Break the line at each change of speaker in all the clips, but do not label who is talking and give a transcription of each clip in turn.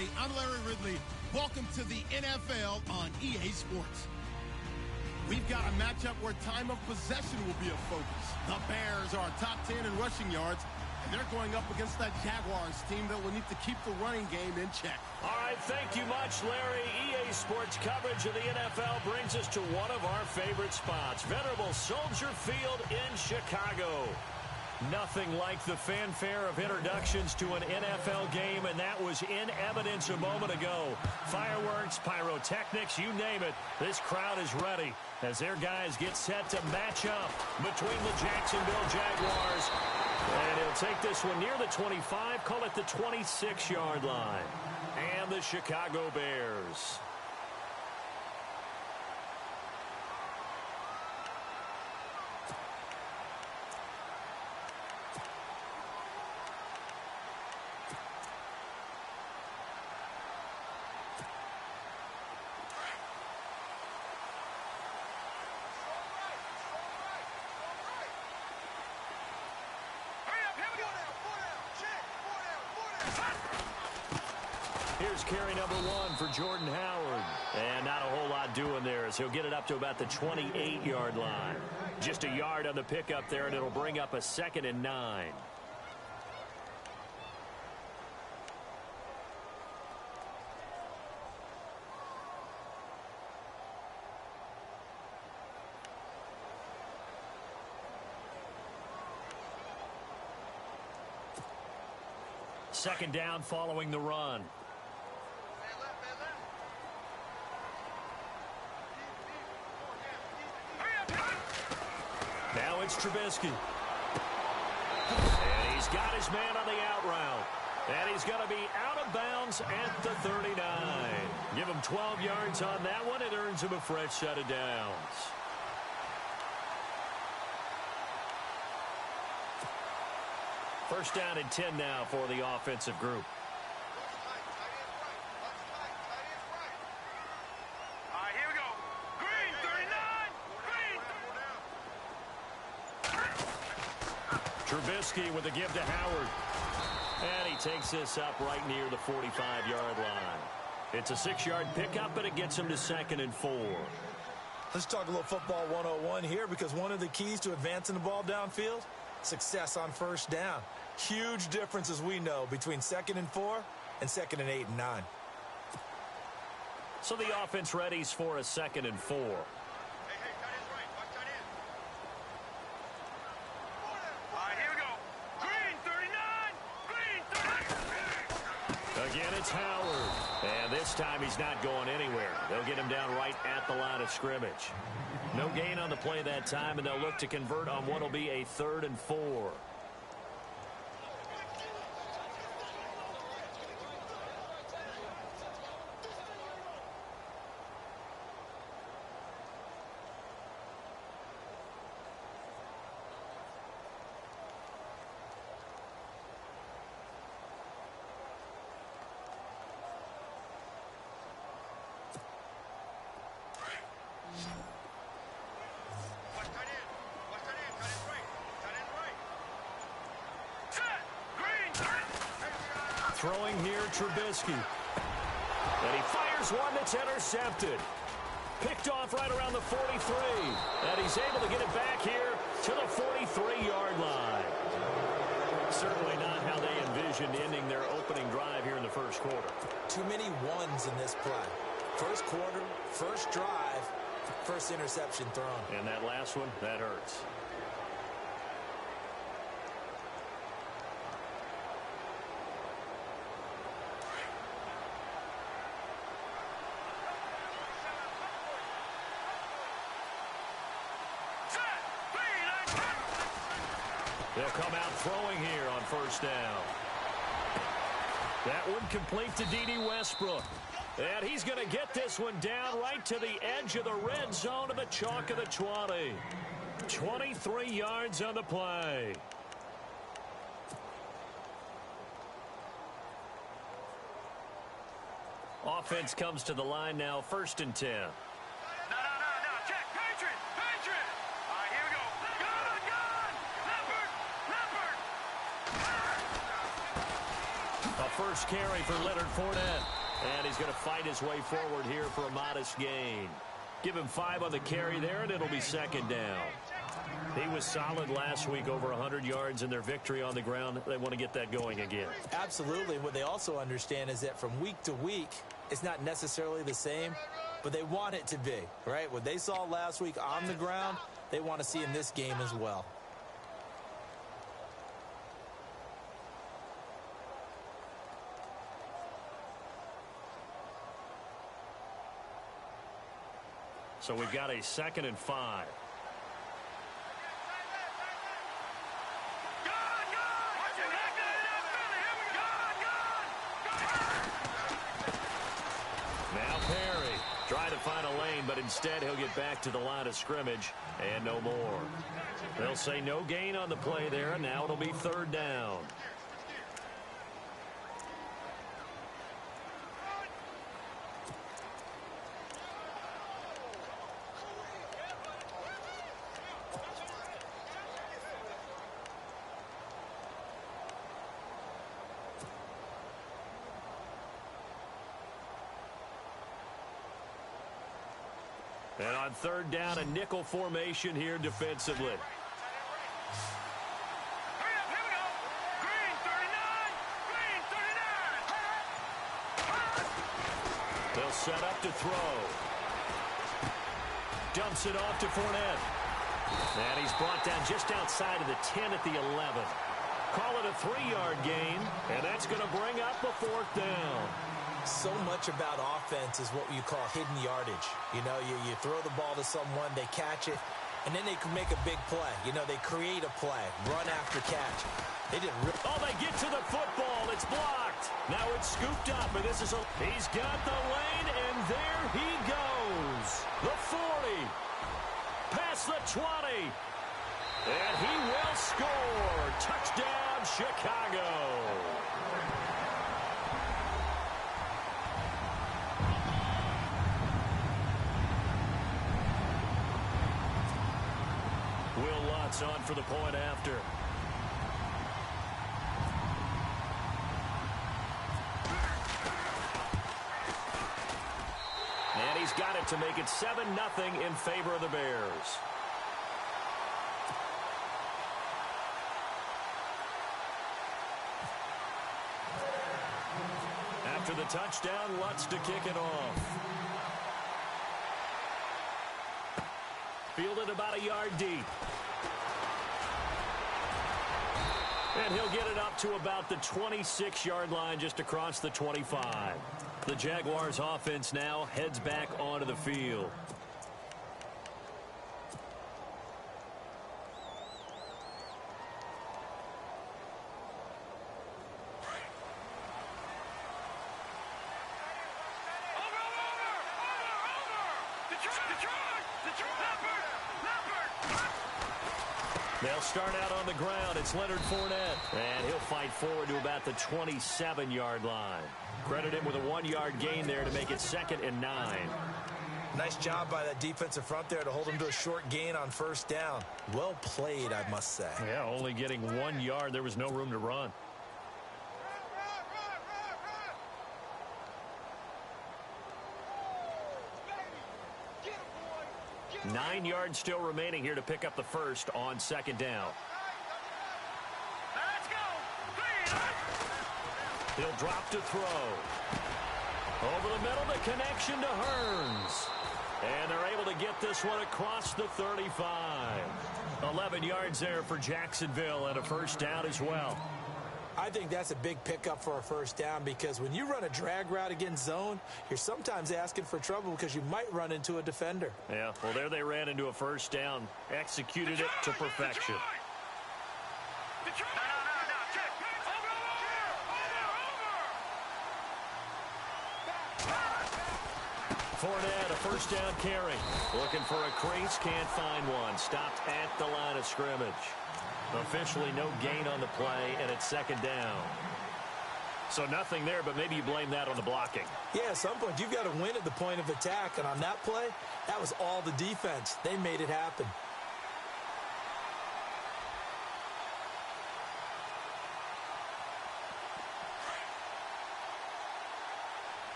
everybody. I'm Larry Ridley. Welcome to the NFL on EA Sports. We've got a matchup where time of possession will be a focus. The Bears are top 10 in rushing yards, and they're going up against that Jaguars team that will need to keep the running game in check.
All right, thank you much, Larry. EA Sports coverage of the NFL brings us to one of our favorite spots, venerable Soldier Field in Chicago. Nothing like the fanfare of introductions to an NFL game, and that was in evidence a moment ago. Fireworks, pyrotechnics, you name it. This crowd is ready as their guys get set to match up between the Jacksonville Jaguars. And he'll take this one near the 25, call it the 26-yard line. And the Chicago Bears. Here's carry number 1 for Jordan Howard. And not a whole lot doing there as he'll get it up to about the 28-yard line. Just a yard on the pickup there, and it'll bring up a 2nd and 9. Second down following the run. Now it's Trubisky. And he's got his man on the out route. And he's going to be out of bounds at the 39. Give him 12 yards on that one. It earns him a fresh set of downs. First down and 10 now for the offensive group. Trubisky with a give to Howard. And he takes this up right near the 45-yard line. It's a 6-yard pickup, but it gets him to 2nd and 4.
Let's talk a little football 101 here, because one of the keys to advancing the ball downfield, success on first down. Huge difference, as we know, between 2nd and 4 and 2nd and 8 and 9.
So the offense readies for a 2nd and 4. Again, it's Howard. And this time he's not going anywhere. They'll get him down right at the line of scrimmage. No gain on the play that time, and they'll look to convert on what will be a 3rd and 4. Throwing here, Trubisky. And he fires one that's intercepted. Picked off right around the 43. And he's able to get it back here to the 43-yard line. Certainly not how they envisioned ending their opening drive here in the first quarter.
Too many ones in this play. First quarter, first drive, first interception thrown.
And that last one, that hurts. They'll come out throwing here on first down. That one complete to D.D. Westbrook. And he's going to get this one down right to the edge of the red zone of the chalk of the 20. 23 yards on the play. Offense comes to the line now, 1st and 10. A first carry for Leonard Fournette. And he's going to fight his way forward here for a modest gain. Give him 5 on the carry there, and it'll be second down. He was solid last week, over 100 yards in their victory on the ground. They want to get that going again.
Absolutely. What they also understand is that from week to week, it's not necessarily the same, but they want it to be, right? What they saw last week on the ground, they want to see in this game as well.
So we've got a 2nd and 5. Now Perry trying to find a lane, but instead he'll get back to the line of scrimmage and no more. They'll say no gain on the play there, and now it'll be 3rd down. And on 3rd down, a nickel formation here defensively.
Here we go. Green 39.
They'll set up to throw. Dumps it off to Fournette. And he's brought down just outside of the 10 at the 11. Call it a 3-yard gain, and that's going to bring up a 4th down.
So much about offense is what you call hidden yardage. You know, you throw the ball to someone, they catch it, and then they can make a big play. You know, they create a play, run after catch. They didn't.
Oh, they get to the football. It's blocked. Now it's scooped up, and this is a. He's got the lane, and there he goes. The 40, past the 20, and he will score. Touchdown, Chicago. On for the point after. And he's got it to make it 7-0 in favor of the Bears. After the touchdown, Lutz to kick it off. Fielded about a yard deep. And he'll get it up to about the 26-yard line, just across the 25. The Jaguars offense now heads back onto the field. They'll start out on the ground. It's Leonard Fournette. And he'll fight forward to about the 27-yard line. Credit him with a 1-yard gain there to make it 2nd and 9.
Nice job by that defensive front there to hold him to a short gain on 1st down. Well played, I must say.
Yeah, only getting 1 yard. There was no room to run. Nine yards still remaining here to pick up the first on 2nd down.
Let's go.
He'll drop to throw. Over the middle, the connection to Hearns. And they're able to get this one across the 35. 11 yards there for Jacksonville and a 1st down as well.
I think that's a big pickup for a 1st down because when you run a drag route against zone, you're sometimes asking for trouble because you might run into a defender.
Yeah, well, there they ran into a 1st down. Executed it to perfection. Fournette, a 1st down carry. Looking for a crease, can't find one. Stopped at the line of scrimmage. Officially no gain on the play, and it's 2nd down. So nothing there, but maybe you blame that on the blocking.
Yeah, at some point you've got to win at the point of attack, and on that play, that was all the defense. They made it happen.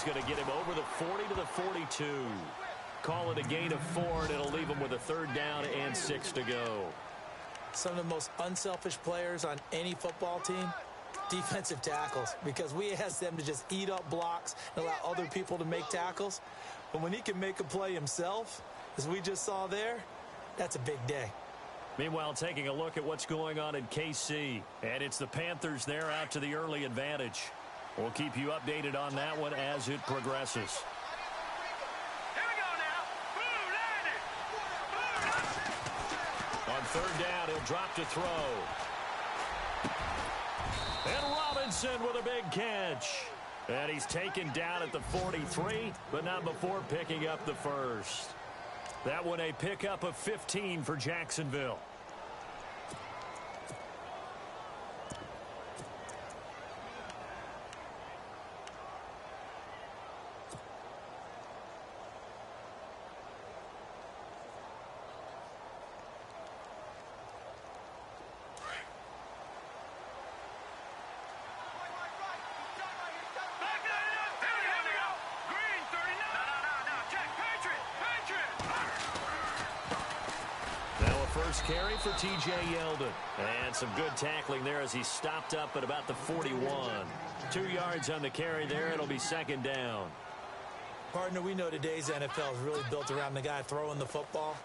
going to get him over the 40 to the 42. Call it a gain of 4, and it'll leave him with a 3rd down and 6 to go.
Some of the most unselfish players on any football team, defensive tackles, because we ask them to just eat up blocks and allow other people to make tackles. But when he can make a play himself, as we just saw there, that's a big day.
Meanwhile, taking a look at what's going on in KC, and it's the Panthers there out to the early advantage. We'll keep you updated on that one as it progresses. On 3rd down, he'll drop to throw. And Robinson with a big catch. And he's taken down at the 43, but not before picking up the 1st. That one a pickup of 15 for Jacksonville. First carry for T.J. Yeldon. And some good tackling there as he stopped up at about the 41. 2 yards on the carry there. It'll be 2nd down.
Partner, we know today's NFL is really built around the guy throwing the football.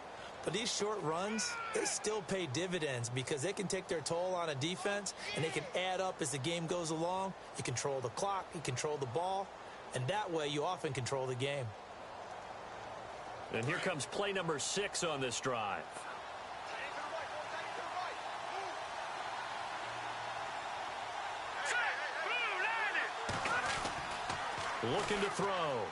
But these short runs, they still pay dividends because they can take their toll on a defense and they can add up as the game goes along. You control the clock, you control the ball, and that way you often control the game.
And here comes play number 6 on this drive. Looking to throw.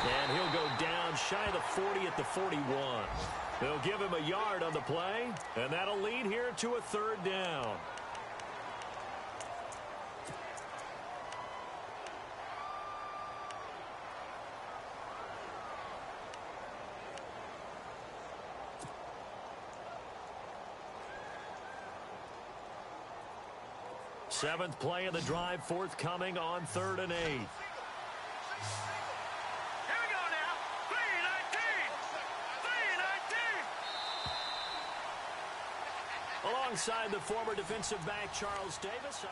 And he'll go down shy of the 40 at the 41. They'll give him a yard on the play, and that'll lead here to a 3rd down. Seventh play of the drive forthcoming on 3rd and 8.
Here we go now. 3-19. 3-19.
Alongside the former defensive back Charles Davis.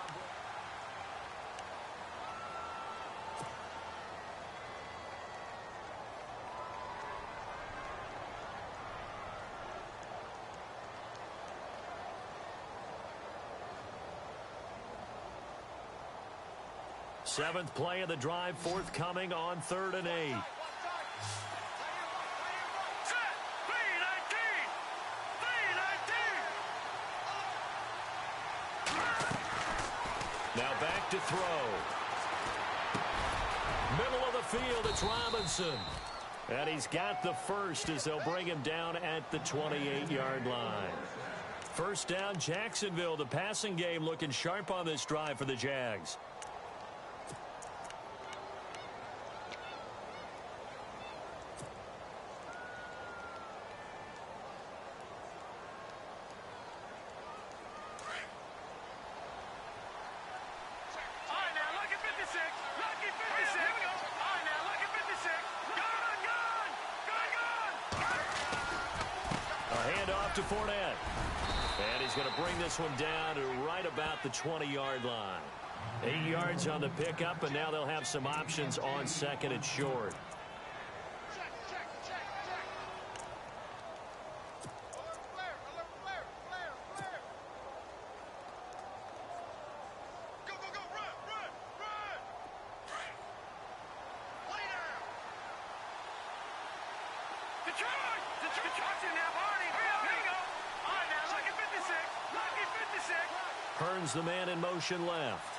7th play of the drive forthcoming on 3rd and 8. Now back to throw. Middle of the field, it's Robinson. And he's got the 1st as they'll bring him down at the 28-yard line. 1st down, Jacksonville. The passing game looking sharp on this drive for the Jags. To Fournette. And he's going to bring this one down to right about the 20-yard line. 8 yards on the pickup, and now they'll have some options on 2nd and short. Hearns the man in motion left.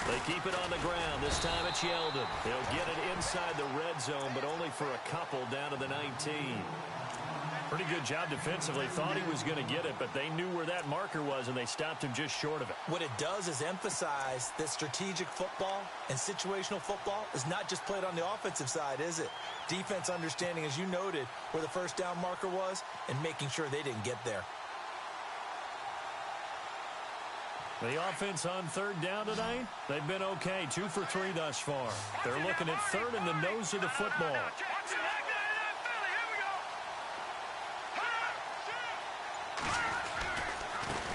They keep it on the ground. This time it's Yeldon. He'll get it inside the red zone, but only for a couple down to the 19. Pretty good job defensively. Thought he was going to get it, but they knew where that marker was, and they stopped him just short of it.
What it does is emphasize that strategic football and situational football is not just played on the offensive side, is it? Defense understanding, as you noted, where the 1st down marker was and making sure they didn't get there.
The offense on third down tonight, they've been okay, 2 for 3 thus far. They're looking at third in the nose of the football.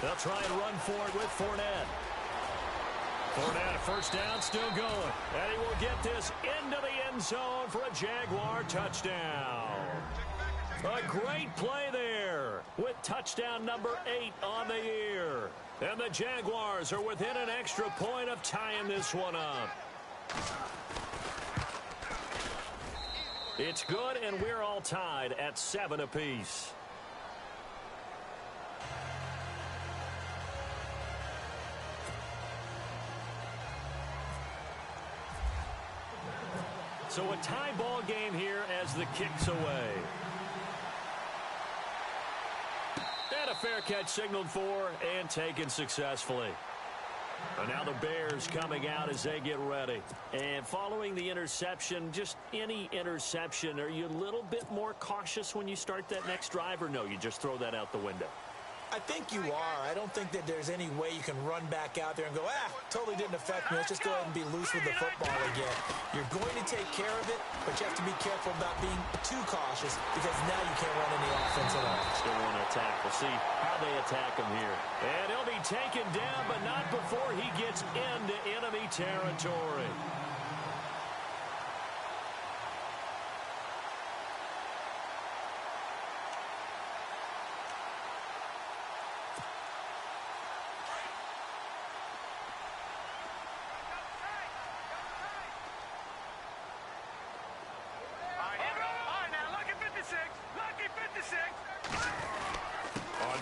They'll try and run for it with Fournette. Fournette, first down, still going. And he will get this into the end zone for a Jaguar touchdown. A great play there with touchdown number 8 on the year. And the Jaguars are within an extra point of tying this one up. It's good, and we're all tied at 7 apiece. So a tie ball game here as the kick's away. And a fair catch signaled for and taken successfully. And now the Bears coming out as they get ready. And following the interception, just any interception, are you a little bit more cautious when you start that next drive, or no, you just throw that out the window?
I think you are. I don't think that there's any way you can run back out there and go, totally didn't affect me. Let's just go ahead and be loose with the football again. You're going to take care of it, but you have to be careful about being too cautious because now you can't run any offense at all.
Still want to attack. We'll see how they attack him here. And he'll be taken down, but not before he gets into enemy territory.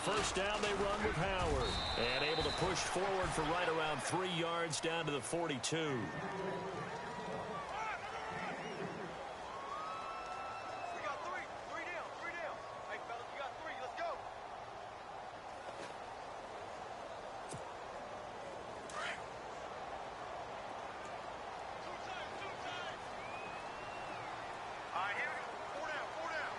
First down, they run with Howard. And able to push forward for right around 3 yards down to the 42.
We got three. Three down. Hey, fellas, we got 3. Let's go. All right, here we go. 4 down.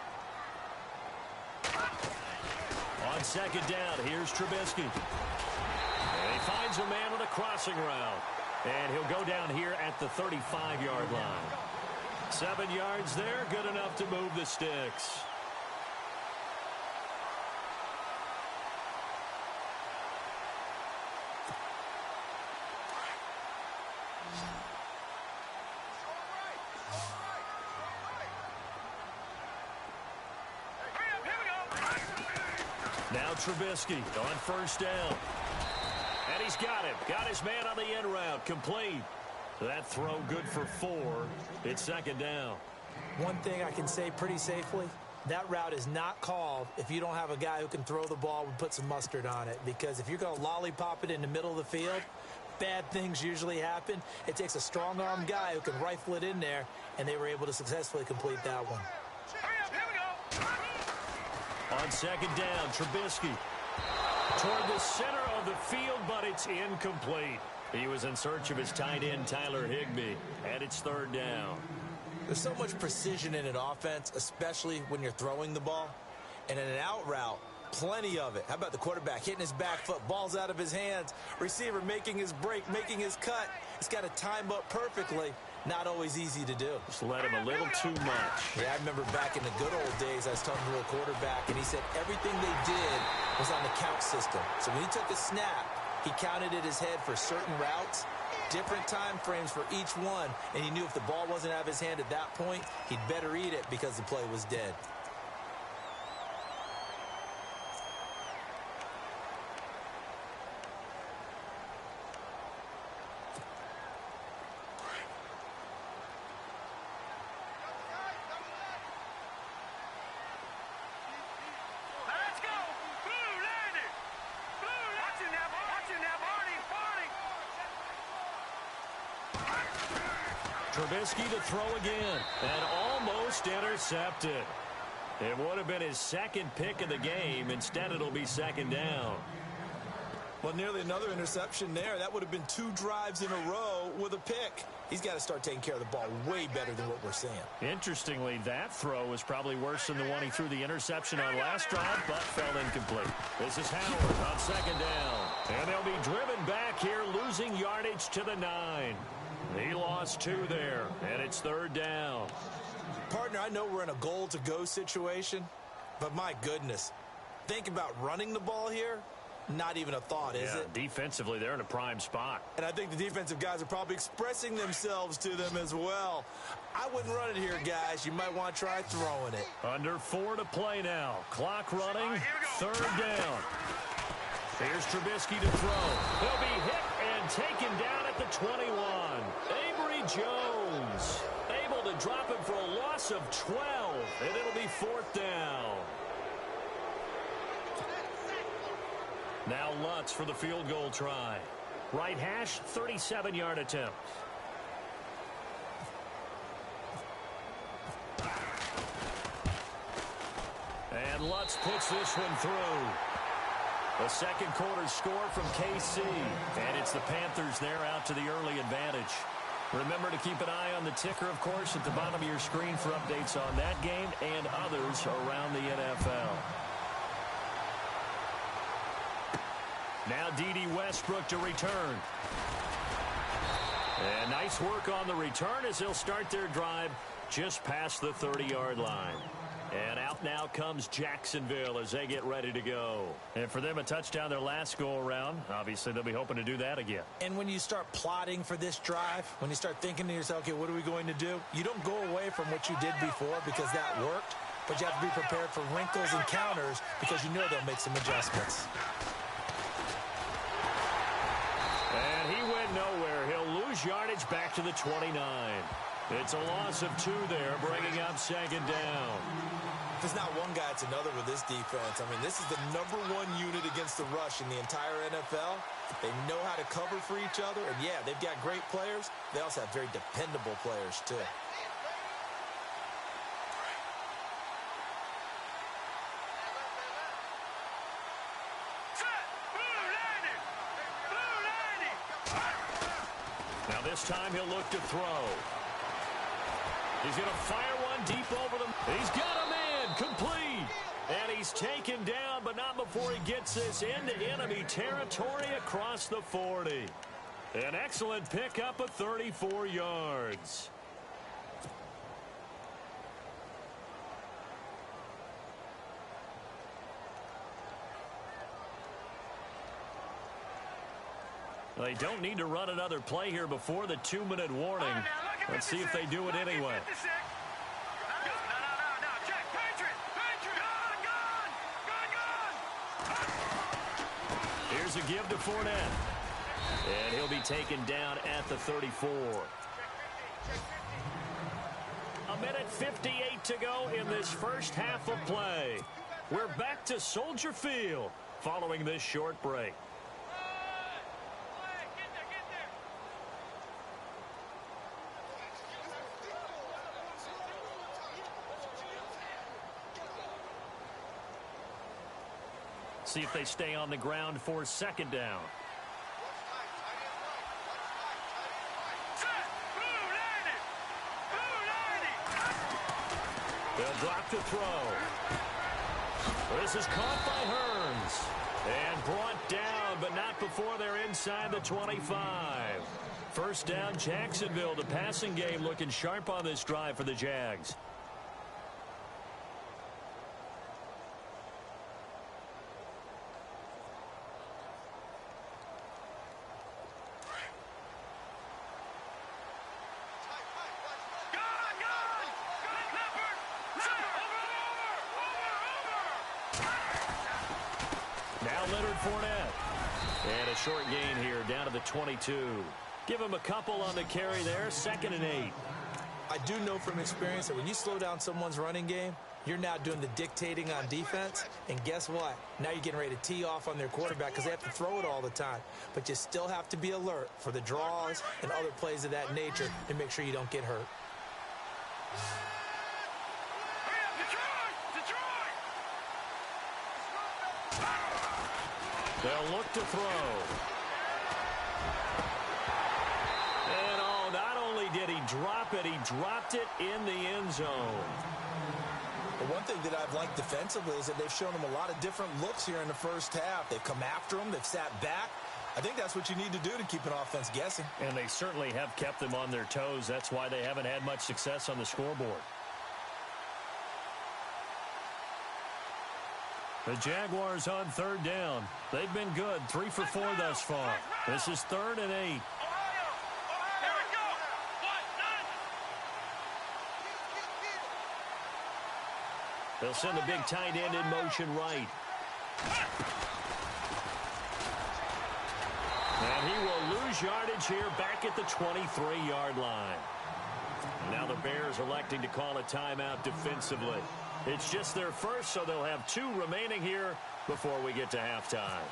On second down, here's Trubisky. And he finds a man on a crossing route. And he'll go down here at the 35-yard line. 7 yards there, good enough to move the sticks. Now Trubisky on first down. And he's got him. Got his man on the end route. Complete. That throw good for 4. It's second down.
One thing I can say pretty safely, that route is not called if you don't have a guy who can throw the ball and put some mustard on it. Because if you're going to lollipop it in the middle of the field, bad things usually happen. It takes a strong-arm guy who can rifle it in there, and they were able to successfully complete that one.
On second down, Trubisky toward the center of the field, but it's incomplete. He was in search of his tight end, Tyler Higbee, and it's third down.
There's so much precision in an offense, especially when you're throwing the ball. And in an out route, plenty of it. How about the quarterback hitting his back foot, ball's out of his hands, receiver making his break, making his cut. He's got to time up perfectly. Not always easy to do.
Just let him a little too much.
Yeah, I remember back in the good old days, I was talking to a quarterback, and he said everything they did was on the count system. So when he took the snap, he counted in his head for certain routes, different time frames for each one, and he knew if the ball wasn't out of his hand at that point, he'd better eat it because the play was dead.
Trubisky to throw again, and almost intercepted. It would have been his second pick of the game. Instead, it'll be second down.
Well, nearly another interception there. That would have been 2 drives in a row with a pick. He's got to start taking care of the ball way better than what we're seeing.
Interestingly, that throw was probably worse than the one he threw the interception on last drive, but fell incomplete. This is Howard on second down. And they'll be driven back here, losing yardage to the 9. He lost 2 there, and it's third down.
Partner, I know we're in a goal-to-go situation, but my goodness, think about running the ball here. Not even a thought, is it?
Defensively, they're in a prime spot.
And I think the defensive guys are probably expressing themselves to them as well. I wouldn't run it here, guys. You might want to try throwing it.
Under 4 to play now. Clock running. Third down. Here's Trubisky to throw. He'll be hit and taken down at the 21. Avery Jones able to drop him for a loss of 12, and it'll be fourth down. Now Lutz for the field goal try. Right hash, 37-yard attempt. And Lutz puts this one through. The second quarter score from KC. And it's the Panthers there out to the early advantage. Remember to keep an eye on the ticker, of course, at the bottom of your screen for updates on that game and others around the NFL. Now D.D. Westbrook to return. And nice work on the return as they'll start their drive just past the 30-yard line. And out now comes Jacksonville as they get ready to go. And for them, a touchdown their last go-around. Obviously, they'll be hoping to do that again.
And when you start plotting for this drive, when you start thinking to yourself, okay, what are we going to do? You don't go away from what you did before because that worked, but you have to be prepared for wrinkles and counters because you know they'll make some adjustments.
And he went nowhere. He'll lose yardage back to the 29. It's a loss of 2 there, bringing up second down.
If it's not one guy, it's another with this defense. I mean, this is the #1 unit against the rush in the entire NFL. They know how to cover for each other. And, yeah, they've got great players. They also have very dependable players, too.
Now this time he'll look to throw. He's going to fire one deep over them. He's got a man, complete. And he's taken down, but not before he gets this into enemy territory across the 40. An excellent pickup of 34 yards. They don't need to run another play here before the 2-minute warning. Let's see if they do it anyway. Here's a give to Fournette. And he'll be taken down at the 34. A minute 58 to go in this first half of play. We're back to Soldier Field following this short break. See if they stay on the ground for second down. They'll drop to throw. This is caught by Hearns. And brought down, but not before they're inside the 25. First down, Jacksonville. The passing game looking sharp on this drive for the Jags. And a short gain here down to the 22. Give him a couple on the carry there. 2nd and 8.
I do know from experience that when you slow down someone's running game, you're now doing the dictating on defense. And guess what? Now you're getting ready to tee off on their quarterback because they have to throw it all the time. But you still have to be alert for the draws and other plays of that nature to make sure you don't get hurt.
They'll look to throw. And oh, not only did he drop it, he dropped it in the end zone.
The one thing that I've liked defensively is that they've shown them a lot of different looks here in the first half. They've come after them. They've sat back. I think that's what you need to do to keep an offense guessing.
And they certainly have kept them on their toes. That's why they haven't had much success on the scoreboard. The Jaguars on third down. They've been good, 3 for 4 thus far. This is 3rd and 8. They'll send the big tight end in motion right. And he will lose yardage here back at the 23-yard line. Now the Bears electing to call a timeout defensively. It's just their first, so they'll have 2 remaining here before we get to halftime.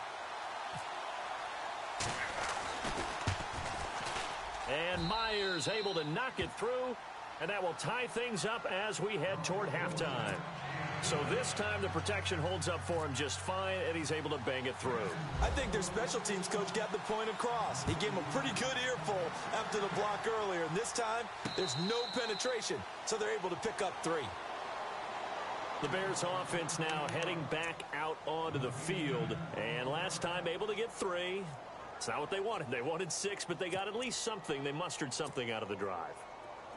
And Myers able to knock it through, and that will tie things up as we head toward halftime. So this time the protection holds up for him just fine, and he's able to bang it through.
I think their special teams coach got the point across. He gave him a pretty good earful after the block earlier, and this time there's no penetration, so they're able to pick up 3.
The Bears offense now heading back out onto the field, and last time able to get 3. It's not what they wanted. They wanted 6, but they got at least something. They mustered something out of the drive.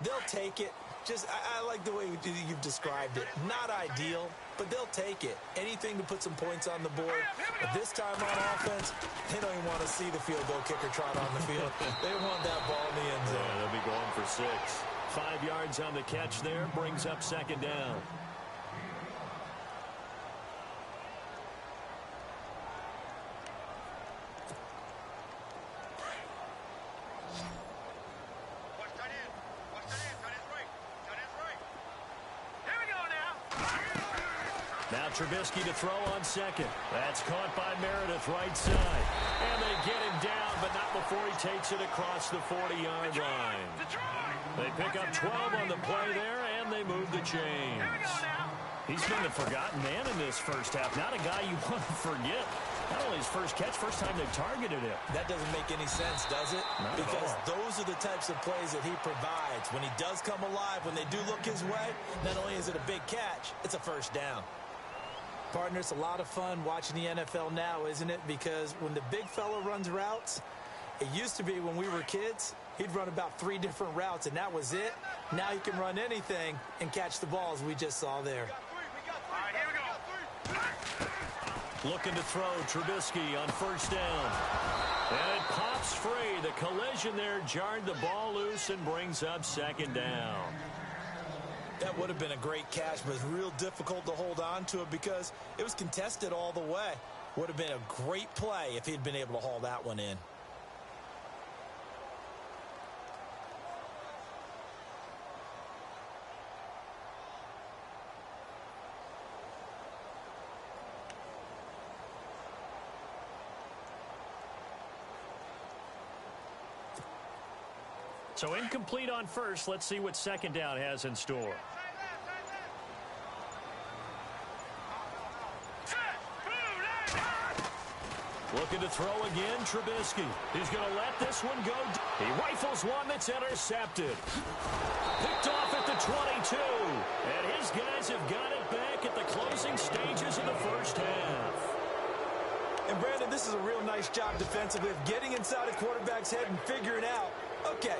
They'll take it. I like the way you've described it. Not ideal, but they'll take it. Anything to put some points on the board. But this time on offense, they don't even want to see the field goal kicker trot on the field. They want that ball in the end zone.
Yeah, they'll be going for 6. 5 yards on the catch there. Brings up 2nd down. Now Trubisky to throw on 2nd. That's caught by Meredith, right side. And they get him down, but not before he takes it across the 40-yard line. They pick up 12 on the play there, and they move the chains. He's been the forgotten man in this first half. Not a guy you want to forget. Not only his first catch, first time they've targeted him.
That doesn't make any sense, does it?
Not
because
at all.
those are the types of plays that he provides. When he does come alive, when they do look his way, not only is it a big catch, it's a first down. Partner, it's a lot of fun watching the NFL now, isn't it? Because when the big fella runs routes, it used to be when we were kids, he'd run about 3 different routes, and that was it. Now he can run anything and catch the balls we just saw there.
Looking to throw, Trubisky on first down. And it pops free. The collision there jarred the ball loose and brings up 2nd down.
That would have been a great catch, but it's real difficult to hold on to it because it was contested all the way. Would have been a great play if he'd been able to haul that one in.
So incomplete on first. Let's see what 2nd down has in store. Looking to throw again, Trubisky. He's going to let this one go. He rifles one that's intercepted. Picked off at the 22. And his guys have got it back at the closing stages of the first half.
And Brandon, this is a real nice job defensively of getting inside a quarterback's head and figuring out, okay,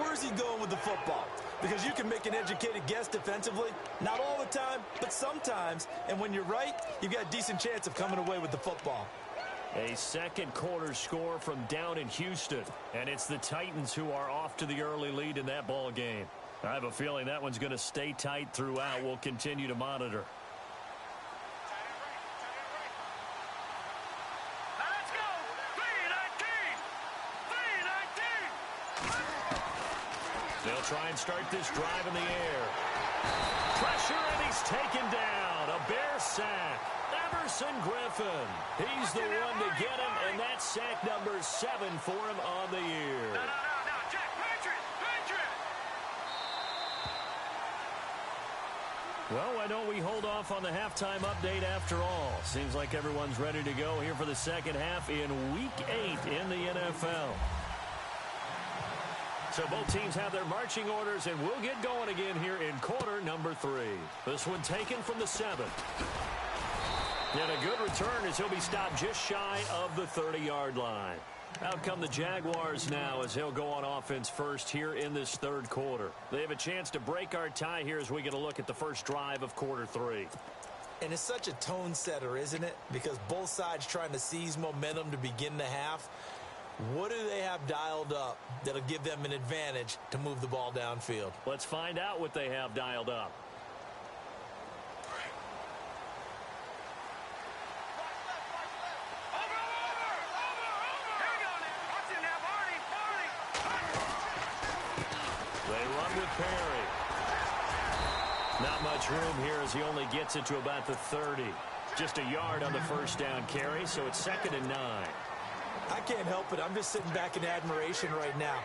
where's he going with the football? Because you can make an educated guess defensively. Not all the time, but sometimes. And when you're right, you've got a decent chance of coming away with the football.
A second quarter score from down in Houston. And it's the Titans who are off to the early lead in that ball game. I have a feeling that one's going to stay tight throughout. We'll continue to monitor. They'll try and start this drive in the air. Pressure, and he's taken down. A Bear sack. Everson Griffin. He's the one to get him, and that's sack number 7 for him on the year.
No, Jack, Patriot!
Well, why don't we hold off on the halftime update after all? Seems like everyone's ready to go here for the second half in Week 8 in the NFL. So both teams have their marching orders, and we'll get going again here in quarter number 3. This one taken from the 7. And a good return as he'll be stopped just shy of the 30-yard line. Out come the Jaguars now as he'll go on offense first here in this third quarter. They have a chance to break our tie here as we get a look at the first drive of quarter 3.
And it's such a tone setter, isn't it? Because both sides trying to seize momentum to begin the half. What do they have dialed up that'll give them an advantage to move the ball downfield?
Let's find out what they have dialed up. Perry. Not much room here as he only gets it to about the 30. Just a yard on the first down carry, so it's 2nd and 9.
I can't help it. I'm just sitting back in admiration right now.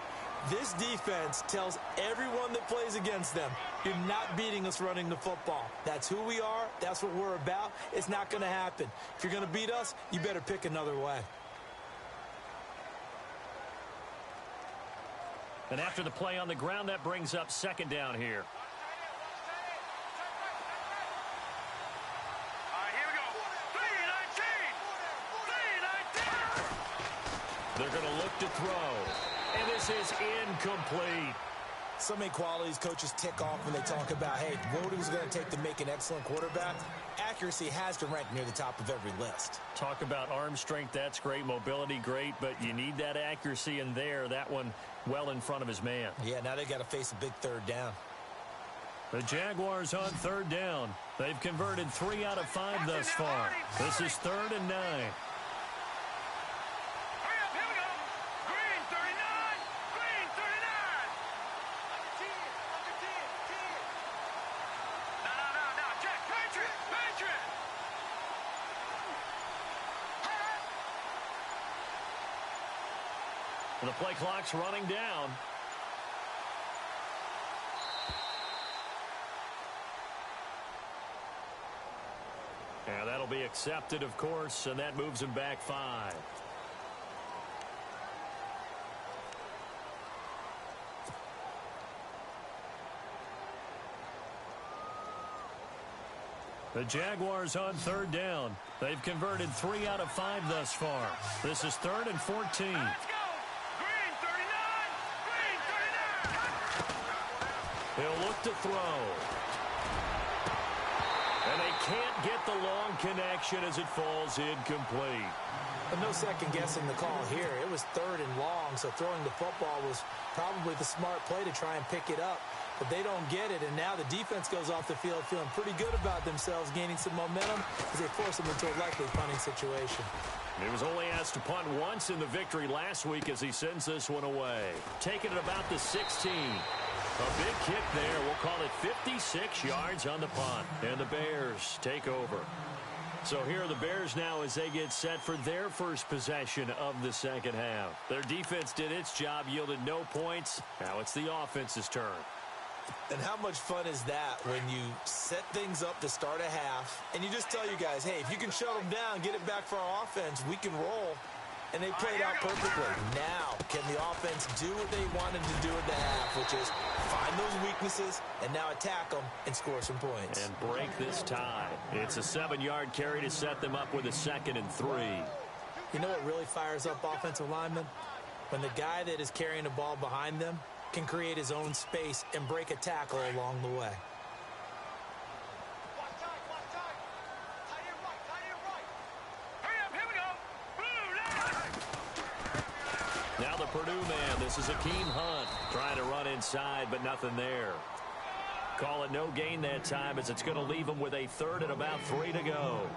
This defense tells everyone that plays against them, you're not beating us running the football. That's who we are. That's what we're about. It's not going to happen. If you're going to beat us, you better pick another way.
And after the play on the ground, that brings up 2nd down here.
All right, here we go. 3-19.
They're going to look to throw. And this is incomplete.
So many qualities coaches tick off when they talk about, hey, what is it going to take to make an excellent quarterback? Accuracy has to rank near the top of every list.
Talk about arm strength, that's great. Mobility, great. But you need that accuracy in there. That one well in front of his man.
Yeah, now they got to face a big 3rd down.
The Jaguars on 3rd down. They've converted 3 out of 5 thus far. This is 3rd and 9. The play clock's running down. And that'll be accepted, of course, and that moves him back 5. The Jaguars on 3rd down. They've converted 3 out of 5 thus far. This is 3rd and 14. He'll look to throw. And they can't get the long connection as it falls incomplete.
But no second guessing the call here. It was 3rd and long, so throwing the football was probably the smart play to try and pick it up. But they don't get it, and now the defense goes off the field feeling pretty good about themselves, gaining some momentum as they force them into a likely punting situation.
He was only asked to punt once in the victory last week as he sends this one away. Taking it about the 16. A big kick there. We'll call it 56 yards on the punt. And the Bears take over. So here are the Bears now as they get set for their first possession of the second half. Their defense did its job, yielded no points. Now it's the offense's turn.
And how much fun is that when you set things up to start a half and you just tell you guys, hey, if you can shut them down, get it back for our offense, we can roll. And they played out perfectly. Now, can the offense do what they wanted to do at the half, which is find those weaknesses and now attack them and score some points.
And break this tie. It's a 7-yard carry to set them up with a 2nd and 3.
You know what really fires up offensive linemen? When the guy that is carrying the ball behind them can create his own space and break a tackle along the way.
Now the Purdue man, this is Akeem Hunt, trying to run inside, but nothing there. Call it no gain that time as it's going to leave him with a 3rd and about 3 to go.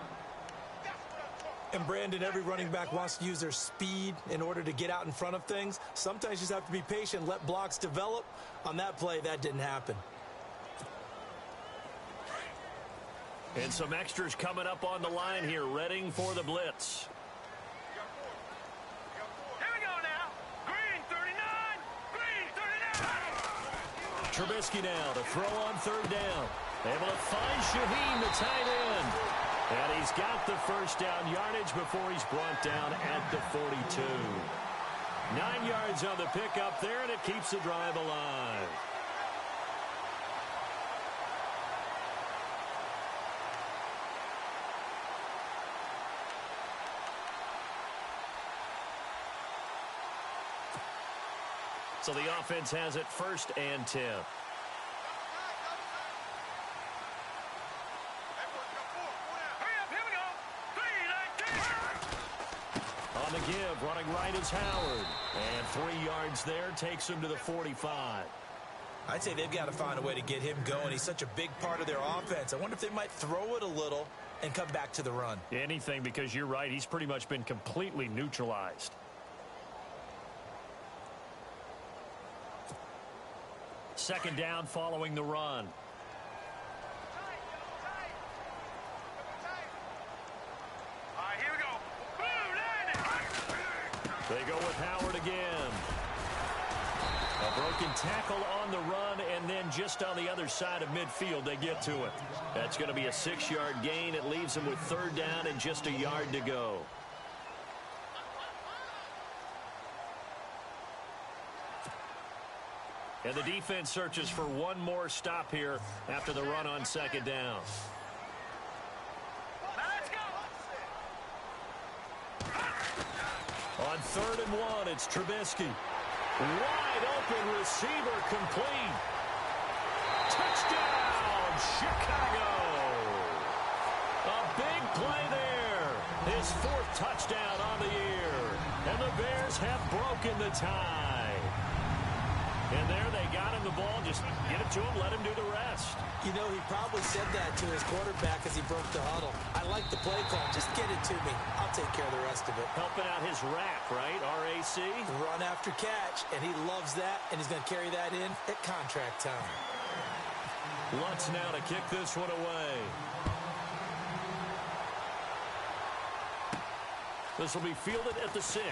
And Brandon, every running back wants to use their speed in order to get out in front of things. Sometimes you just have to be patient, let blocks develop. On that play, that didn't happen.
And some extras coming up on the line here, readying for the blitz.
Here we go now. Green 39. Green 39.
Trubisky now to throw on 3rd down. Able to find Shaheen, the tight end. And he's got the first down yardage before he's brought down at the 42. 9 yards on the pickup there, and it keeps the drive alive. So the offense has it 1st and 10. On the give, running right is Howard. And 3 yards there takes him to the 45.
I'd say they've got to find a way to get him going. He's such a big part of their offense. I wonder if they might throw it a little and come back to the run.
Anything, because you're right. He's pretty much been completely neutralized. Second down following the run.
Here we go.
They go with Howard again. A broken tackle on the run, and then just on the other side of midfield, they get to it. That's going to be a 6-yard gain. It leaves them with 3rd down and just a yard to go. And the defense searches for one more stop here after the run on 2nd down. On 3rd and 1, it's Trubisky. Wide open receiver, complete. Touchdown, Chicago. A big play there. His 4th touchdown on the year. And the Bears have broken the tie. And there they got him the ball. Just get it to him, let him do the rest.
You know, he probably said that to his quarterback as he broke the huddle. I like the play call. Just get it to me. I'll take care of the rest of it.
Helping out his RAC, right? R-A-C?
Run after catch, and he loves that, and he's going to carry that in at contract time.
Lutz now to kick this one away. This will be fielded at the 6.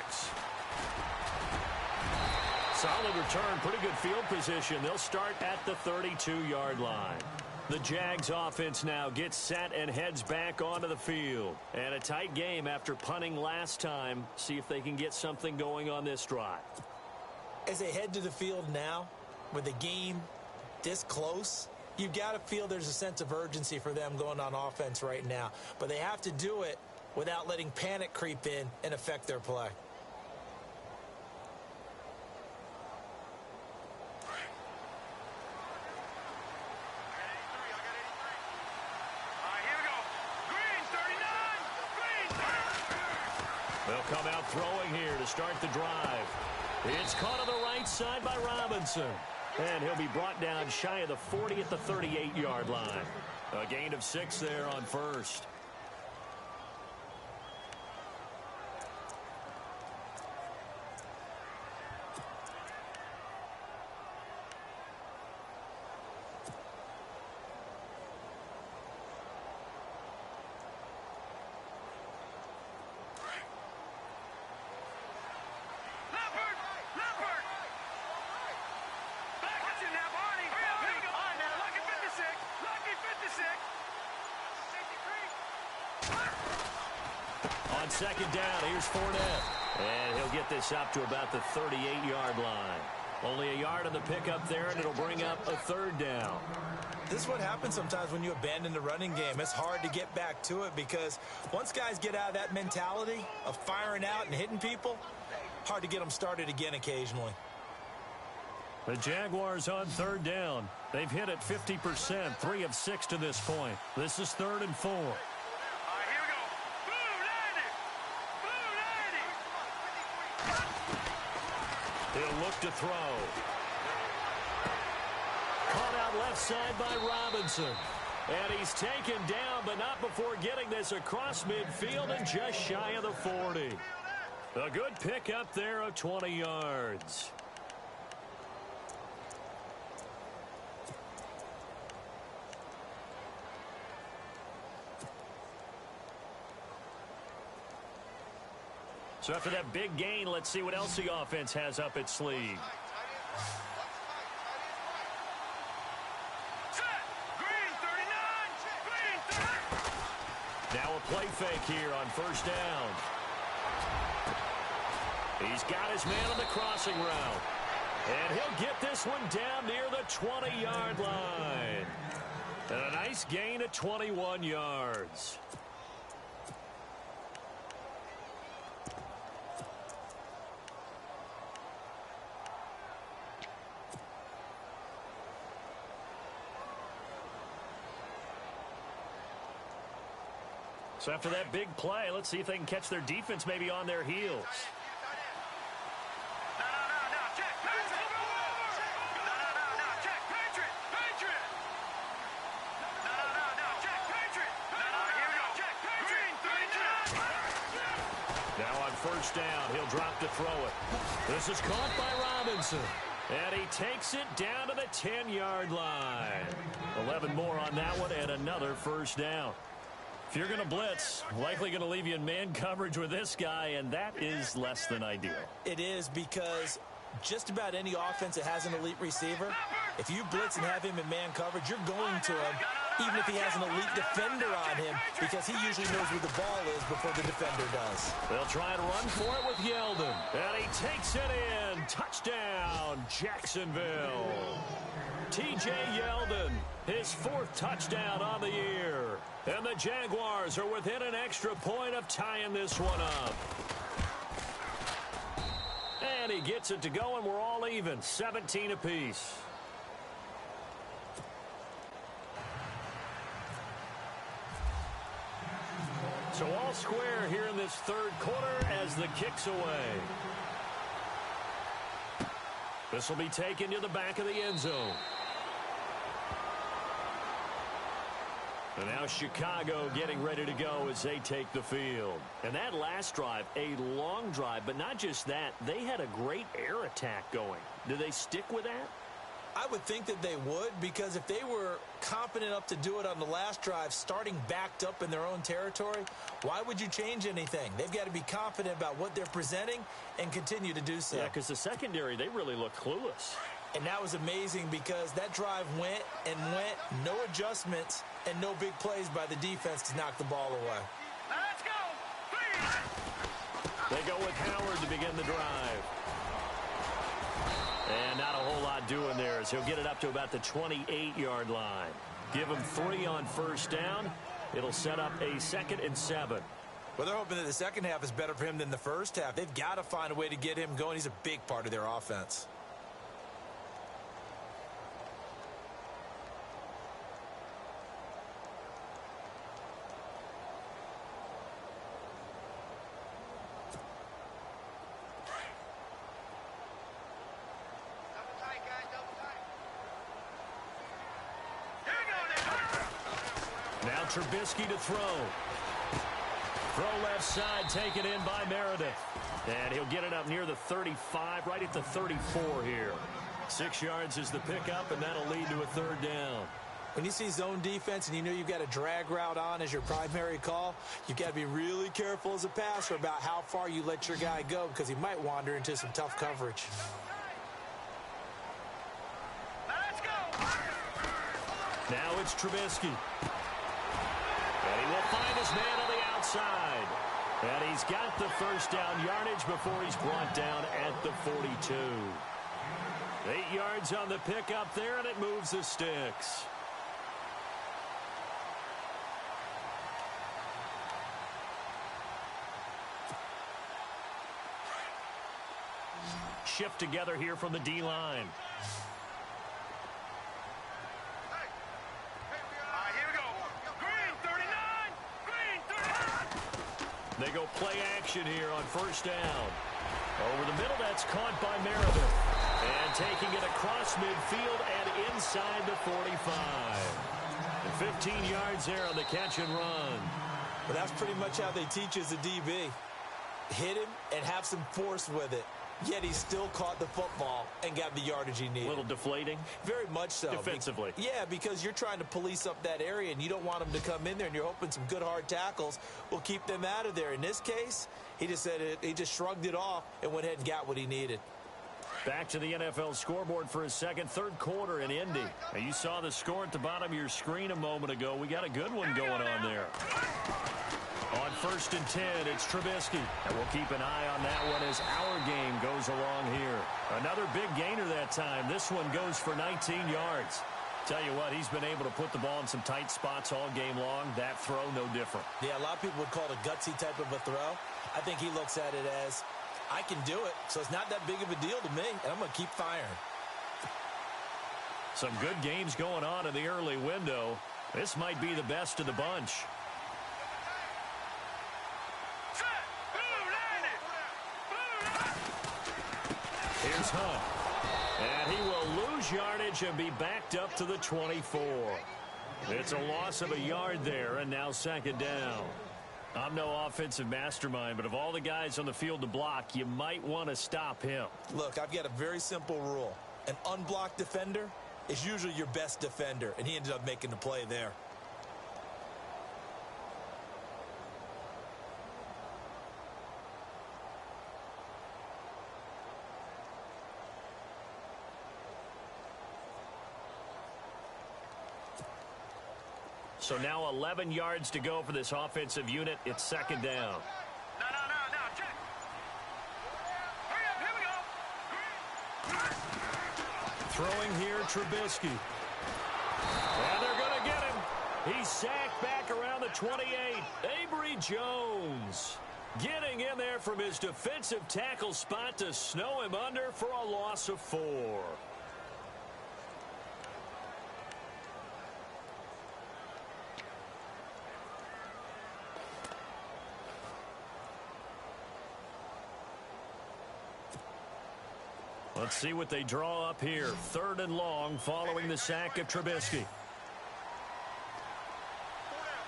Solid return, pretty good field position. They'll start at the 32-yard line. The Jags offense now gets set and heads back onto the field. And a tight game after punting last time. See if they can get something going on this drive.
As they head to the field now, with the game this close, you've got to feel there's a sense of urgency for them going on offense right now. But they have to do it without letting panic creep in and affect their play.
They'll come out throwing here to start the drive. It's caught on the right side by Robinson. And he'll be brought down shy of the 40 at the 38-yard line. A gain of 6 there on 1st. On 2nd down, here's Fournette. And he'll get this up to about the 38-yard line. Only a yard on the pickup there, and it'll bring up a 3rd down.
This is what happens sometimes when you abandon the running game. It's hard to get back to it because once guys get out of that mentality of firing out and hitting people, hard to get them started again occasionally.
The Jaguars on 3rd down. They've hit it 50%, 3 of 6 to this point. This is 3rd and 4. He'll look to throw. Caught out left side by Robinson. And he's taken down, but not before getting this across midfield and just shy of the 40. A good pickup there of 20 yards. So after that big gain, let's see what else the offense has up its sleeve.
Green 39.
fake here on first down. He's got his man on the crossing route. And he'll get this one down near the 20-yard line. And a nice gain of 21 yards. So after that big play, let's see if they can catch their defense maybe on their heels. Now on first down, he'll drop to throw it. This is caught by Robinson. And he takes it down to the 10-yard line. 11 more on that one and another first down. If you're going to blitz, likely going to leave you in man coverage with this guy, and that is less than ideal.
It is, because just about any offense that has an elite receiver, if you blitz and have him in man coverage, you're going to him, even if he has an elite defender on him, because he usually knows where the ball is before the defender does.
They'll try and run for it with Yeldon. And he takes it in. Touchdown, Jacksonville. T.J. Yeldon, his 4th touchdown on the year. And the Jaguars are within an extra point of tying this one up. And he gets it to go, and we're all even, 17 apiece. So all square here in this third quarter as the kick's away. This will be taken to the back of the end zone. And now Chicago getting ready to go as they take the field. And that last drive, a long drive, but not just that. They had a great air attack going. Do they stick with that?
I would think that they would, because if they were confident enough to do it on the last drive, starting backed up in their own territory, why would you change anything? They've got to be confident about what they're presenting and continue to do so.
Yeah, because the secondary, they really look clueless.
And that was amazing, because that drive went and went, no adjustments and no big plays by the defense to knock the ball away.
Let's go! Please!
They go with Howard to begin the drive. And not a whole lot doing there as he'll get it up to about the 28-yard line. Give him 3 on first down. It'll set up a 2nd and 7.
Well, they're hoping that the second half is better for him than the first half. They've got to find a way to get him going. He's a big part of their offense.
Now Trubisky to throw. Throw left side, taken in by Meredith. And he'll get it up near the 35, right at the 34 here. 6 yards is the pickup, and that'll lead to a 3rd down.
When you see zone defense and you know you've got a drag route on as your primary call, you've got to be really careful as a passer about how far you let your guy go, because he might wander into some tough coverage.
Let's go!
Now it's Trubisky. And he will find his man on the outside. And he's got the first down yardage before he's brought down at the 42. 8 yards on the pickup there, and it moves the sticks. Shift together here from the D-line. They go play action here on first down. Over the middle, that's caught by Meredith. And taking it across midfield and inside the 45. And 15 yards there on the catch and run.
But that's pretty much how they teach as a DB. Hit him and have some force with it. Yet he still caught the football and got the yardage he needed.
A little deflating?
Very much so.
Defensively?
Yeah, because you're trying to police up that area, and you don't want them to come in there, and you're hoping some good hard tackles will keep them out of there. In this case, he just said he just shrugged it off and went ahead and got what he needed.
Back to the NFL scoreboard for his third quarter in Indy. Now, you saw the score at the bottom of your screen a moment ago. We got a good one going on there. On 1st and 10, it's Trubisky. And we'll keep an eye on that one as our game goes along here. Another big gainer that time. This one goes for 19 yards. Tell you what, he's been able to put the ball in some tight spots all game long. That throw, no different.
Yeah, a lot of people would call it a gutsy type of a throw. I think he looks at it as, I can do it, so it's not that big of a deal to me, and I'm going to keep firing.
Some good games going on in the early window. This might be the best of the bunch. Here's Hunt. And he will lose yardage and be backed up to the 24. It's a loss of a yard there, and now 2nd down. I'm no offensive mastermind, but of all the guys on the field to block, you might want to stop him.
Look, I've got a very simple rule. An unblocked defender is usually your best defender, and he ended up making the play there.
So now 11 yards to go for this offensive unit. It's 2nd down.
No, check. Hurry up, here we go.
Throwing here, Trubisky. And they're going to get him. He's sacked back around the 28. Avery Jones getting in there from his defensive tackle spot to snow him under for a loss of 4. Let's see what they draw up here. 3rd and long following the sack of Trubisky.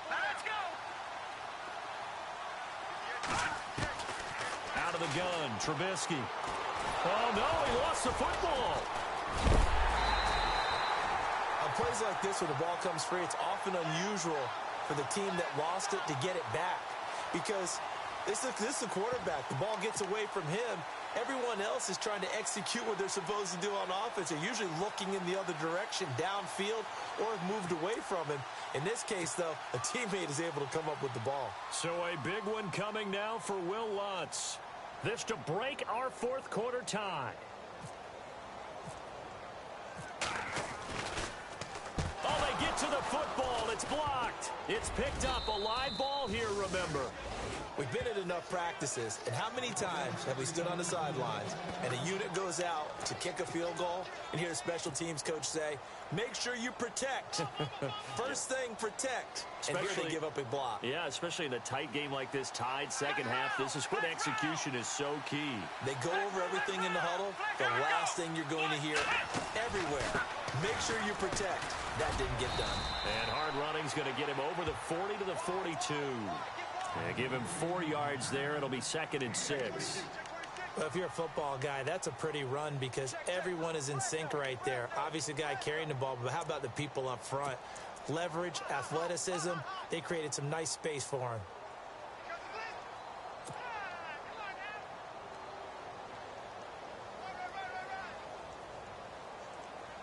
Let's go.
Out of the gun, Trubisky. Oh, no, he lost the football.
On plays like this where the ball comes free, it's often unusual for the team that lost it to get it back. Because this is the quarterback. The ball gets away from him. Everyone else is trying to execute what they're supposed to do on offense. They're usually looking in the other direction, downfield, or have moved away from him. In this case, though, a teammate is able to come up with the ball.
So a big one coming now for Will Lutz. This to break our 4th quarter tie. Oh, they get to the football. It's blocked. It's picked up. A live ball here, remember.
We've been at enough practices, and how many times have we stood on the sidelines and a unit goes out to kick a field goal and hear the special teams coach say, make sure you protect. First thing, protect. And here they give up a block.
Yeah, especially in a tight game like this, tied 2nd half. This is when execution is so key.
They go over everything in the huddle. The last thing you're going to hear everywhere, make sure you protect. That didn't get done.
And hard running's going to get him over the 40 to the 42. Give him 4 yards there. It'll be 2nd and 6.
Well, if you're a football guy, that's a pretty run because everyone is in sync right there. Obviously, the guy carrying the ball, but how about the people up front? Leverage, athleticism, they created some nice space for him.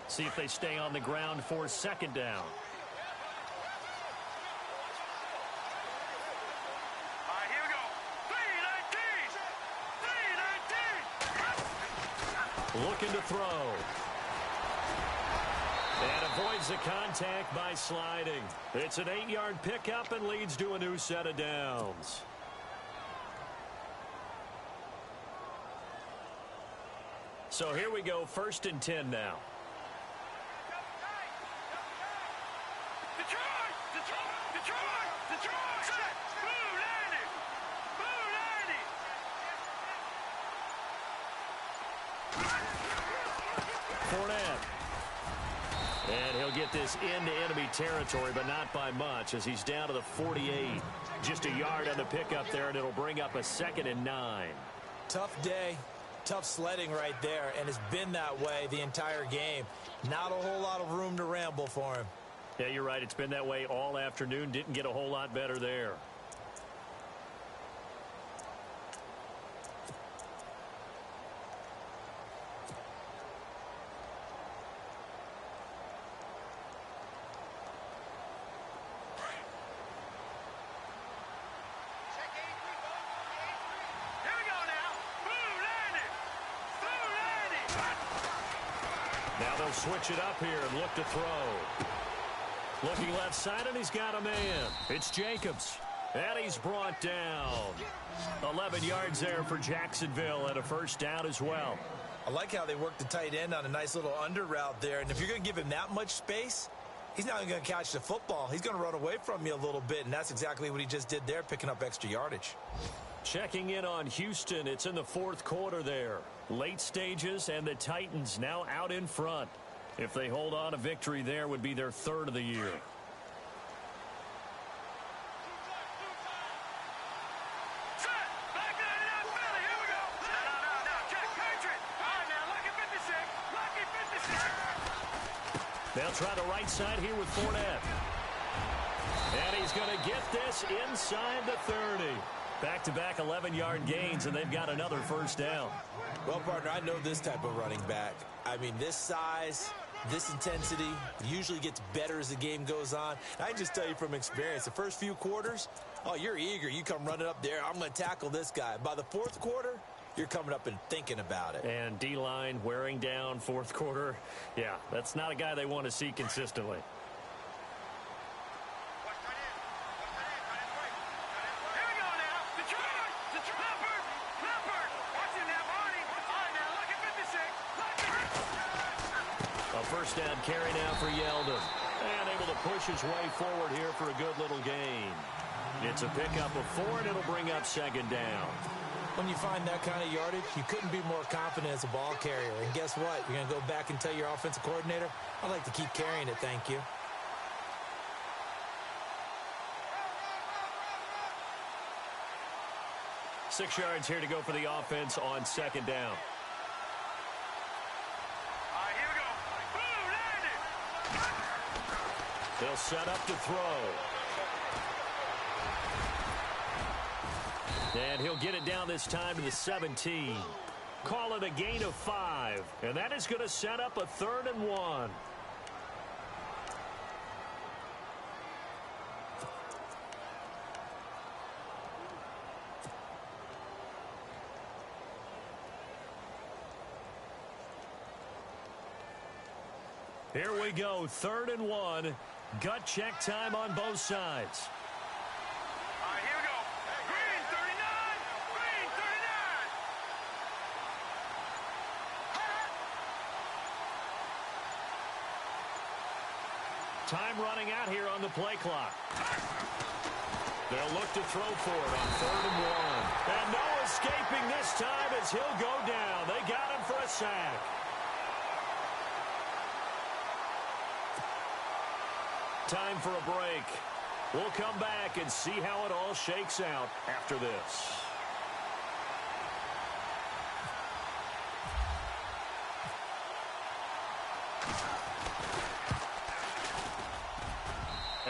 See if they stay on the ground for 2nd down. Looking to throw. And avoids the contact by sliding. It's an 8-yard pickup and leads to a new set of downs. So here we go, 1st and 10 now. And he'll get this into enemy territory, but not by much as he's down to the 48. Just a yard on the pickup there, and it'll bring up a 2nd and 9.
Tough day, tough sledding right there, and it's been that way the entire game. Not a whole lot of room to ramble for him.
Yeah, you're right. It's been that way all afternoon. Didn't get a whole lot better there. Now they'll switch it up here and look to throw. Looking left side, and he's got a man. It's Jacobs. And he's brought down. 11 yards there for Jacksonville and a first down as well.
I like how they work the tight end on a nice little under route there. And if you're going to give him that much space, he's not going to catch the football. He's going to run away from you a little bit, and that's exactly what he just did there, picking up extra yardage.
Checking in on Houston. It's in the fourth quarter there. Late stages, and the Titans now out in front. If they hold on, a victory there would be their third of the year. They'll try the right side here with Fournette. And he's going to get this inside the 30. Back-to-back 11-yard gains, and they've got another first down.
Well, partner, I know this type of running back. I mean, this size, this intensity usually gets better as the game goes on. And I can just tell you from experience, the first few quarters, oh, you're eager. You come running up there, I'm going to tackle this guy. By the fourth quarter, you're coming up and thinking about it.
And D-line wearing down fourth quarter. Yeah, that's not a guy they want to see consistently. A first down carry now for Yeldon. And able to push his way forward here for a good little gain. It's a pickup of 4, and it'll bring up second down.
When you find that kind of yardage, you couldn't be more confident as a ball carrier. And guess what? You're going to go back and tell your offensive coordinator, I'd like to keep carrying it, thank you.
Six yards here to go for the offense on second down.
Here we go. Boom, landed.
They'll set up to throw. And he'll get it down this time to the 17. Call it a gain of 5. And that is going to set up a 3rd and 1. Here we go, 3rd and 1. Gut check time on both sides.
Here we go. Green 39. Green 39.
Time running out here on the play clock. They'll look to throw for it on 3rd and 1. And no escaping this time as he'll go down. They got him for a sack. Time for a break. We'll come back and see how it all shakes out after this.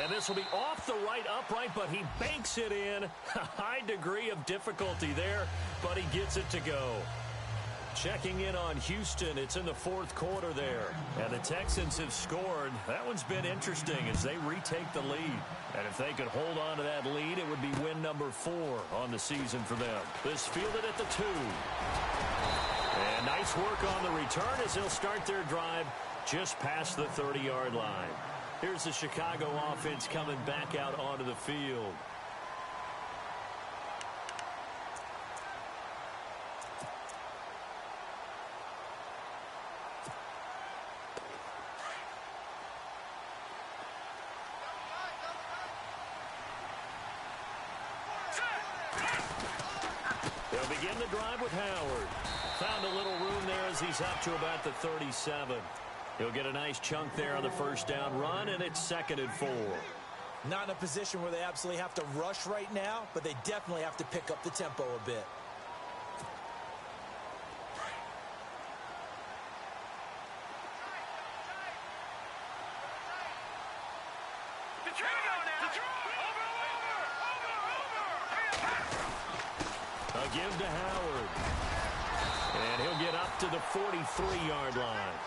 And this will be off the right upright, but he banks it in. A high degree of difficulty there, but he gets it to go. Checking in on Houston, it's in the fourth quarter there. And the Texans have scored. That one's been interesting as they retake the lead. And if they could hold on to that lead, it would be win number 4 on the season for them. This fielded at the 2. And nice work on the return as they'll start their drive just past the 30-yard line. Here's the Chicago offense coming back out onto the field. They'll begin the drive with Howard. Found a little room there as he's up to about the 37. He'll get a nice chunk there on the first down run, and it's 2nd and 4.
Not in a position where they absolutely have to rush right now, but they definitely have to pick up the tempo a bit.
A give to Howard. And he'll get up to the 43-yard line.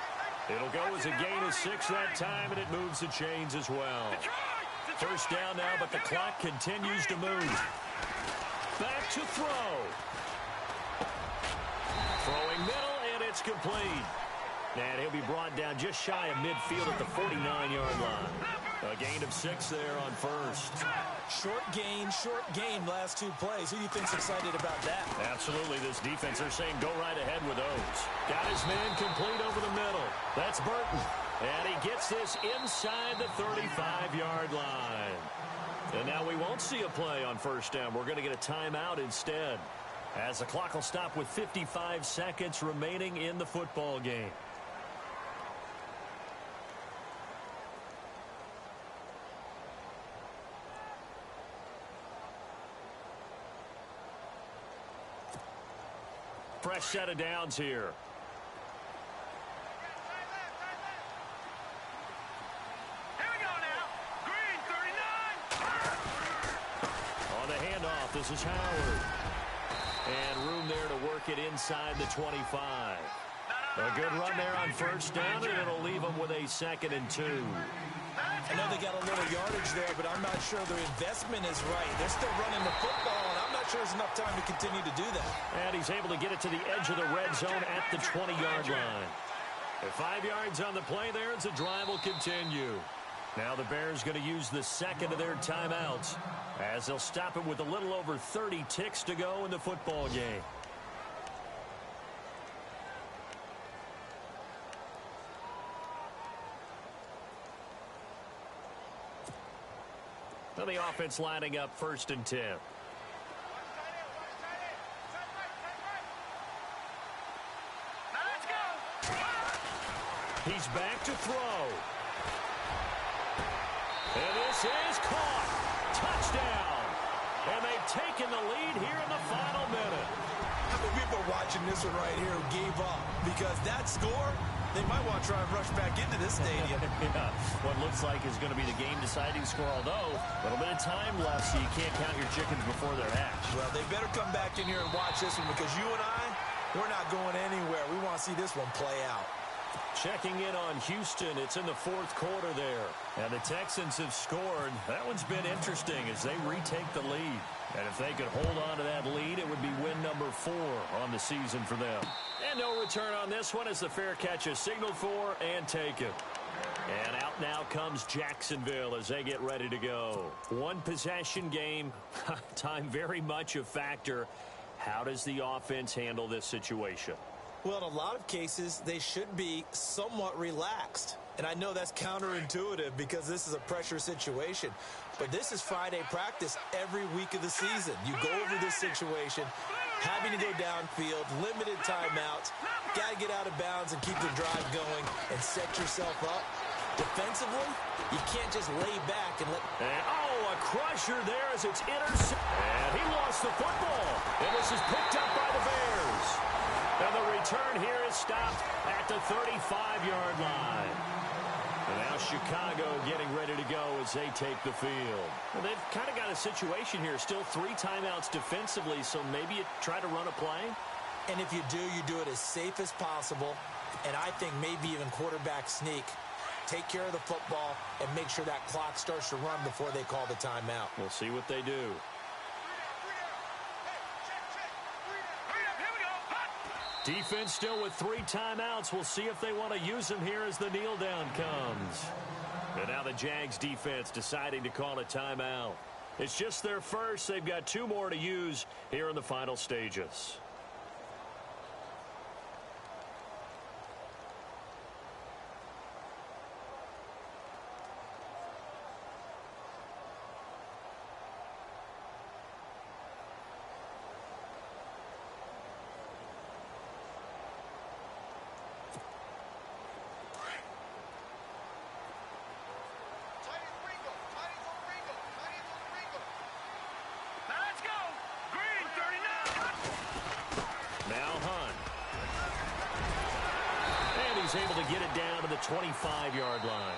It'll go as a gain of 6 that time, and it moves the chains as well. First down now, but the clock continues to move. Back to throw. Throwing middle, and it's complete. And he'll be brought down just shy of midfield at the 49-yard line. A gain of 6 there on first.
Short gain last 2 plays. Who do you think's excited about that?
Absolutely, this defense, they're saying go right ahead with those. Got his man complete over the middle. That's Burton. And he gets this inside the 35-yard line. And now we won't see a play on first down. We're going to get a timeout instead, as the clock will stop with 55 seconds remaining in the football game. Fresh set of downs here.
Here we go now. Green 39.
On the handoff, this is Howard. And room there to work it inside the 25. A good run there on first down, and it'll leave them with a 2nd and 2.
I know they got a little yardage there, but I'm not sure their investment is right. They're still running the football, and I'm not sure there's enough time to continue to do that.
And he's able to get it to the edge of the red zone at the 20-yard line. At 5 yards on the play there, as the drive will continue. Now the Bears going to use the 2nd of their timeouts, as they'll stop it with a little over 30 ticks to go in the football game. Now the offense lining up 1st and 10. He's back to throw. And this is caught. Touchdown. And they've taken the lead here in the final minute.
How many people watching this one right here who gave up? Because that score, they might want to try and rush back into this stadium.
Yeah, what looks like is going to be the game-deciding score, although a little bit of time left, so you can't count your chickens before they're hatched.
Well, they better come back in here and watch this one, because you and I, we're not going anywhere. We want to see this one play out.
Checking in on Houston. It's in the 4th quarter there. And the Texans have scored. That one's been interesting as they retake the lead. And if they could hold on to that lead, it would be win number 4 on the season for them. And no return on this one as the fair catch is signaled for and taken. And out now comes Jacksonville as they get ready to go. One possession game. Time very much a factor. How does the offense handle this situation?
Well, in a lot of cases, they should be somewhat relaxed. And I know that's counterintuitive because this is a pressure situation. But this is Friday practice every week of the season. You go over this situation, having to go downfield, limited timeouts, got to get out of bounds and keep the drive going and set yourself up. Defensively, you can't just lay back and let...
And, oh, a crusher there as it's intercepted. And he lost the football. And this is picked up by the Bears. And the return here is stopped at the 35-yard line. And now Chicago getting ready to go as they take the field. Well, they've kind of got a situation here. Still 3 timeouts defensively, so maybe you try to run a play.
And if you do it as safe as possible. And I think maybe even quarterback sneak. Take care of the football and make sure that clock starts to run before they call the timeout.
We'll see what they do. Defense still with 3 timeouts. We'll see if they want to use them here as the kneel down comes. And now the Jags defense deciding to call a timeout. It's just their first. They've got 2 more to use here in the final stages. Able to get it down to the 25-yard line.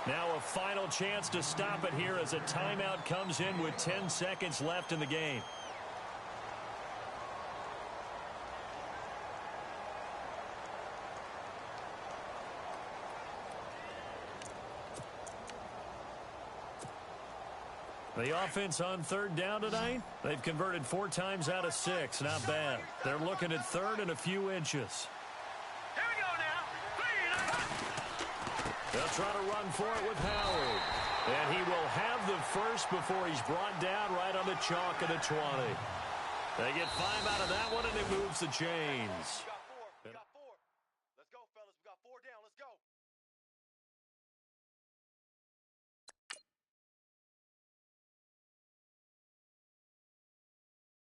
Now a final chance to stop it here as a timeout comes in with 10 seconds left in the game. The offense on 3rd down tonight, they've converted 4 times out of 6. Not bad. They're looking at 3rd and a few inches.
Here we go now. 3
They'll try to run for it with Howard. And he will have the first before he's brought down right on the chalk of the 20. They get 5 out of that one, and it moves the chains.